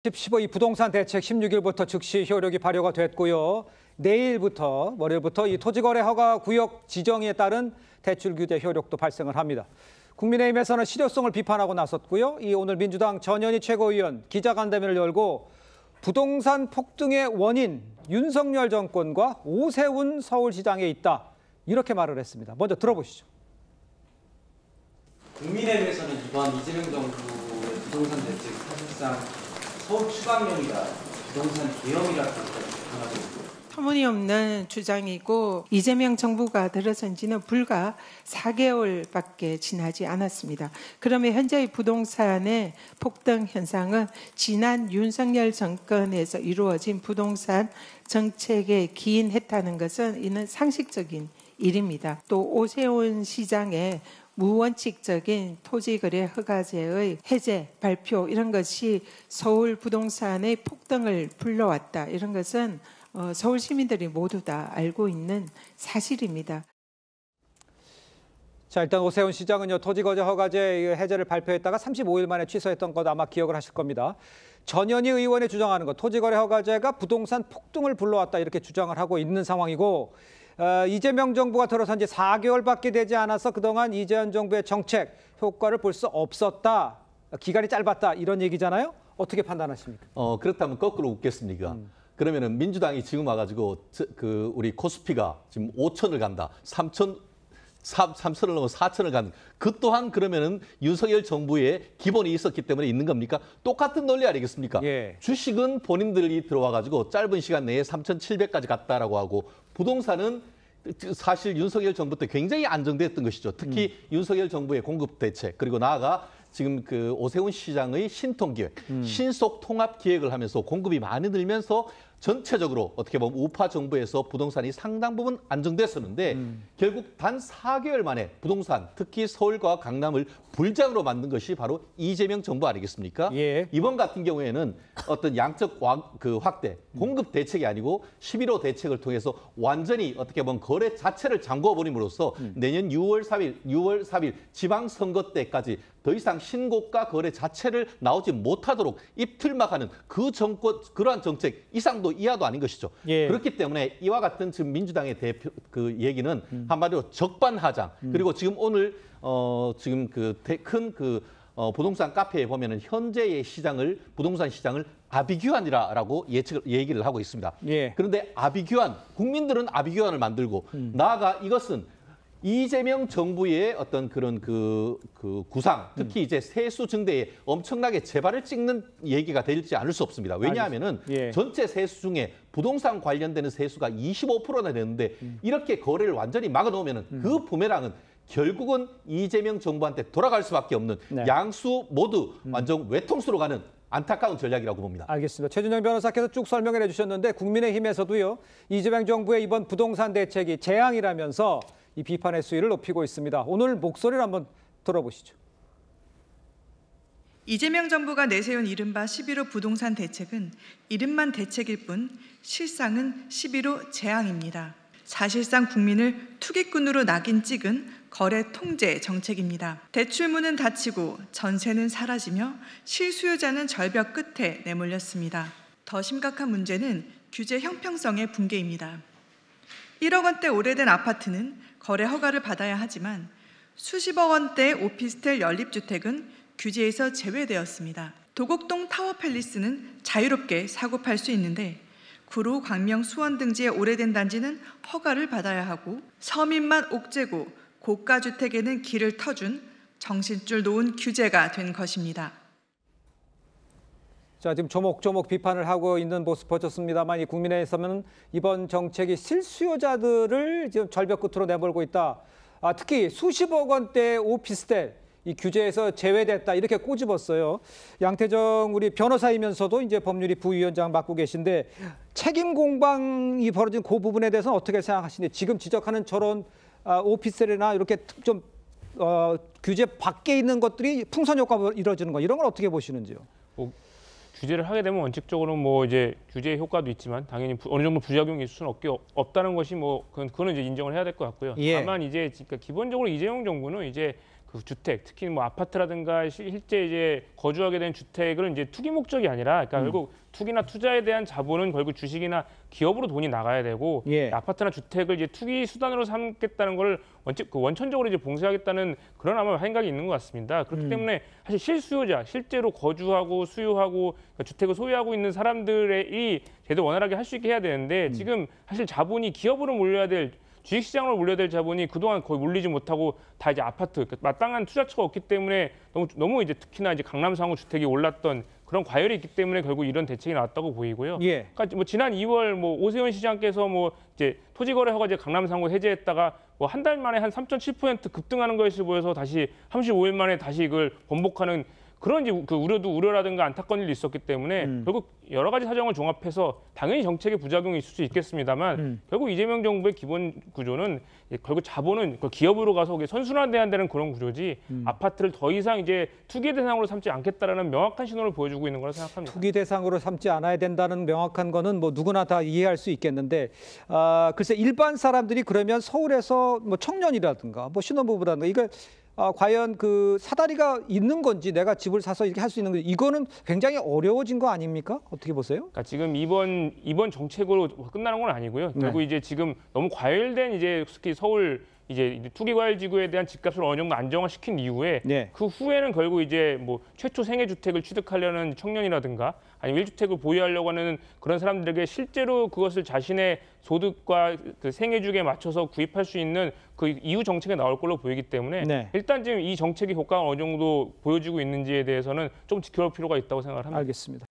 15 이 부동산 대책 16일부터 즉시 효력이 발효가 됐고요. 내일부터 월요일부터 이 토지거래 허가 구역 지정에 따른 대출 규제 효력도 발생을 합니다. 국민의힘에서는 실효성을 비판하고 나섰고요. 이 오늘 민주당 전현희 최고위원 기자간담회를 열고 부동산 폭등의 원인 윤석열 정권과 오세훈 서울시장에 있다. 이렇게 말을 했습니다. 먼저 들어보시죠. 국민의힘에서는 이번 이재명 정부의 부동산 대책 사실상 서울 추방용이다, 부동산 계엄이라고 비판하고 있고 터무니없는 주장이고 이재명 정부가 들어선 지는 불과 4개월밖에 지나지 않았습니다. 그러면 현재의 부동산의 폭등 현상은 지난 윤석열 정권에서 이루어진 부동산 정책에 기인했다는 것은 이는 상식적인 일입니다. 또 오세훈 시장의 무원칙적인 토지거래 허가제의 해제, 발표 이런 것이 서울 부동산의 폭등을 불러왔다. 이런 것은 서울 시민들이 모두 다 알고 있는 사실입니다. 자, 일단 오세훈 시장은요, 토지거래 허가제 해제를 발표했다가 35일 만에 취소했던 것 아마 기억을 하실 겁니다. 전현희 의원이 주장하는 것, 토지거래 허가제가 부동산 폭등을 불러왔다 이렇게 주장을 하고 있는 상황이고, 이재명 정부가 들어선 지 4개월밖에 되지 않아서 그동안 이재명 정부의 정책 효과를 볼 수 없었다, 기간이 짧았다 이런 얘기잖아요. 어떻게 판단하십니까? 그렇다면 거꾸로 웃겠습니까? 그러면은 민주당이 지금 와가지고 우리 코스피가 지금 5천을 간다, 3천을 넘어 4천을 간다. 그 또한 그러면은 윤석열 정부의 기본이 있었기 때문에 있는 겁니까? 똑같은 논리 아니겠습니까? 예. 주식은 본인들이 들어와가지고 짧은 시간 내에 3,700까지 갔다라고 하고 부동산은 사실 윤석열 정부 때 굉장히 안정됐던 것이죠. 특히 윤석열 정부의 공급 대책 그리고 나아가 지금 그 오세훈 시장의 신통기획, 신속 통합 기획을 하면서 공급이 많이 늘면서 전체적으로 어떻게 보면 우파 정부에서 부동산이 상당 부분 안정됐었는데 결국 단 4개월 만에 부동산, 특히 서울과 강남을 불장으로 만든 것이 바로 이재명 정부 아니겠습니까? 예. 이번 같은 경우에는 어떤 양적 확대, 공급 대책이 아니고 11호 대책을 통해서 완전히 어떻게 보면 거래 자체를 잠궈버림으로써 내년 6월 4일 지방선거 때까지 더 이상 신고가 거래 자체를 나오지 못하도록 입틀막하는 그 정권, 그러한 정책 이상도 이하도 아닌 것이죠. 예. 그렇기 때문에 이와 같은 지금 민주당의 대표 그 얘기는 한마디로 적반하장. 그리고 지금 오늘 지금 큰 부동산 카페에 보면은 현재의 시장을 부동산 시장을 아비규환이라고 얘기를 하고 있습니다. 예. 그런데 아비규환, 국민들은 아비규환을 만들고 나아가 이것은 이재명 정부의 어떤 그런 구상, 특히 이제 세수 증대에 엄청나게 재발을 찍는 얘기가 되지 않을 수 없습니다. 왜냐하면은 예. 전체 세수 중에 부동산 관련되는 세수가 25%나 되는데 이렇게 거래를 완전히 막아놓으면은 그 부메랑은 결국은 이재명 정부한테 돌아갈 수밖에 없는 네. 양수 모두 완전 외통수로 가는 안타까운 전략이라고 봅니다. 알겠습니다. 최준영 변호사께서 쭉 설명을 해주셨는데 국민의힘에서도요, 이재명 정부의 이번 부동산 대책이 재앙이라면서 이 비판의 수위를 높이고 있습니다. 오늘 목소리를 한번 들어보시죠. 이재명 정부가 내세운 이른바 11호 부동산 대책은 이름만 대책일 뿐 실상은 11호 재앙입니다. 사실상 국민을 투기꾼으로 낙인 찍은 거래 통제 정책입니다. 대출문은 닫히고 전세는 사라지며 실수요자는 절벽 끝에 내몰렸습니다. 더 심각한 문제는 규제 형평성의 붕괴입니다. 1억 원대 오래된 아파트는 거래 허가를 받아야 하지만 수십억 원대 오피스텔 연립주택은 규제에서 제외되었습니다. 도곡동 타워팰리스는 자유롭게 사고 팔 수 있는데 구로, 광명, 수원 등지의 오래된 단지는 허가를 받아야 하고 서민만 옥죄고 고가주택에는 길을 터준 정신줄 놓은 규제가 된 것입니다. 자, 지금 조목조목 비판을 하고 있는 모습 보셨습니다만 이 국민의힘에서는 이번 정책이 실수요자들을 지금 절벽 끝으로 내몰고 있다. 특히 수십억 원대 오피스텔 이 규제에서 제외됐다 이렇게 꼬집었어요. 양태정 우리 변호사이면서도 이제 법률위 부위원장 맡고 계신데 책임 공방이 벌어진 그 부분에 대해서는 어떻게 생각하시는지, 지금 지적하는 저런 오피스텔이나 이렇게 좀 규제 밖에 있는 것들이 풍선 효과가 이루어지는 거, 이런 걸 어떻게 보시는지요? 규제를 하게 되면 원칙적으로 뭐 이제 규제 효과도 있지만 당연히 어느 정도 부작용이 있을 수는 없다는 것이 뭐 그거는 이제 인정을 해야 될 것 같고요. 예. 다만 이제 그러니까 기본적으로 이재명 정부는 이제 그 주택, 특히 뭐 아파트라든가 실제 이제 거주하게 된 주택을 이제 투기 목적이 아니라, 그러니까 결국 투기나 투자에 대한 자본은 결국 주식이나 기업으로 돈이 나가야 되고, 예. 아파트나 주택을 이제 투기 수단으로 삼겠다는 걸 원천적으로 이제 봉쇄하겠다는 그런 아마 생각이 있는 것 같습니다. 그렇기 때문에 사실 실수요자, 실제로 거주하고 수요하고 그러니까 주택을 소유하고 있는 사람들이 제대로 원활하게 할 수 있게 해야 되는데, 지금 사실 자본이 기업으로 몰려야 될, 주식시장으로 몰려야 될 자본이 그동안 거의 몰리지 못하고 다 이제 아파트, 그러니까 마땅한 투자처가 없기 때문에 너무 이제 특히나 이제 강남 상호 주택이 올랐던 그런 과열이 있기 때문에 결국 이런 대책이 나왔다고 보이고요. 예. 그러니까 뭐 지난 2월 뭐 오세훈 시장께서 뭐 이제 토지거래 허가제 강남 상호 해제했다가 뭐 한 달 만에 한 3.7% 급등하는 것이 보여서 다시 35일 만에 다시 이걸 번복하는 그런 이제 그 우려라든가 안타까운 일이 있었기 때문에 결국 여러 가지 사정을 종합해서 당연히 정책의 부작용이 있을 수 있겠습니다만 결국 이재명 정부의 기본 구조는 결국 자본은 기업으로 가서 선순환돼야 한다는 그런 구조지 아파트를 더 이상 이제 투기 대상으로 삼지 않겠다라는 명확한 신호를 보여주고 있는 거라 생각합니다. 투기 대상으로 삼지 않아야 된다는 명확한 거는 뭐 누구나 다 이해할 수 있겠는데, 글쎄 일반 사람들이 그러면 서울에서 뭐 청년이라든가 뭐 신혼부부라든가 이거 과연 그 사다리가 있는 건지, 내가 집을 사서 이렇게 할 수 있는 건지, 이거는 굉장히 어려워진 거 아닙니까? 어떻게 보세요? 그러니까 지금 이번 정책으로 끝나는 건 아니고요. 결국 이제 지금 너무 과열된 이제 특히 서울 이제 투기 과열 지구에 대한 집값을 어느 정도 안정화시킨 이후에 그 후에는 결국 이제 뭐 최초 생애 주택을 취득하려는 청년이라든가 아니면 1주택을 보유하려고 하는 그런 사람들에게 실제로 그것을 자신의 소득과 그 생애 주기에 맞춰서 구입할 수 있는 그 이후 정책이 나올 걸로 보이기 때문에 일단 지금 이 정책의 효과가 어느 정도 보여지고 있는지에 대해서는 좀 지켜볼 필요가 있다고 생각을 합니다. 알겠습니다.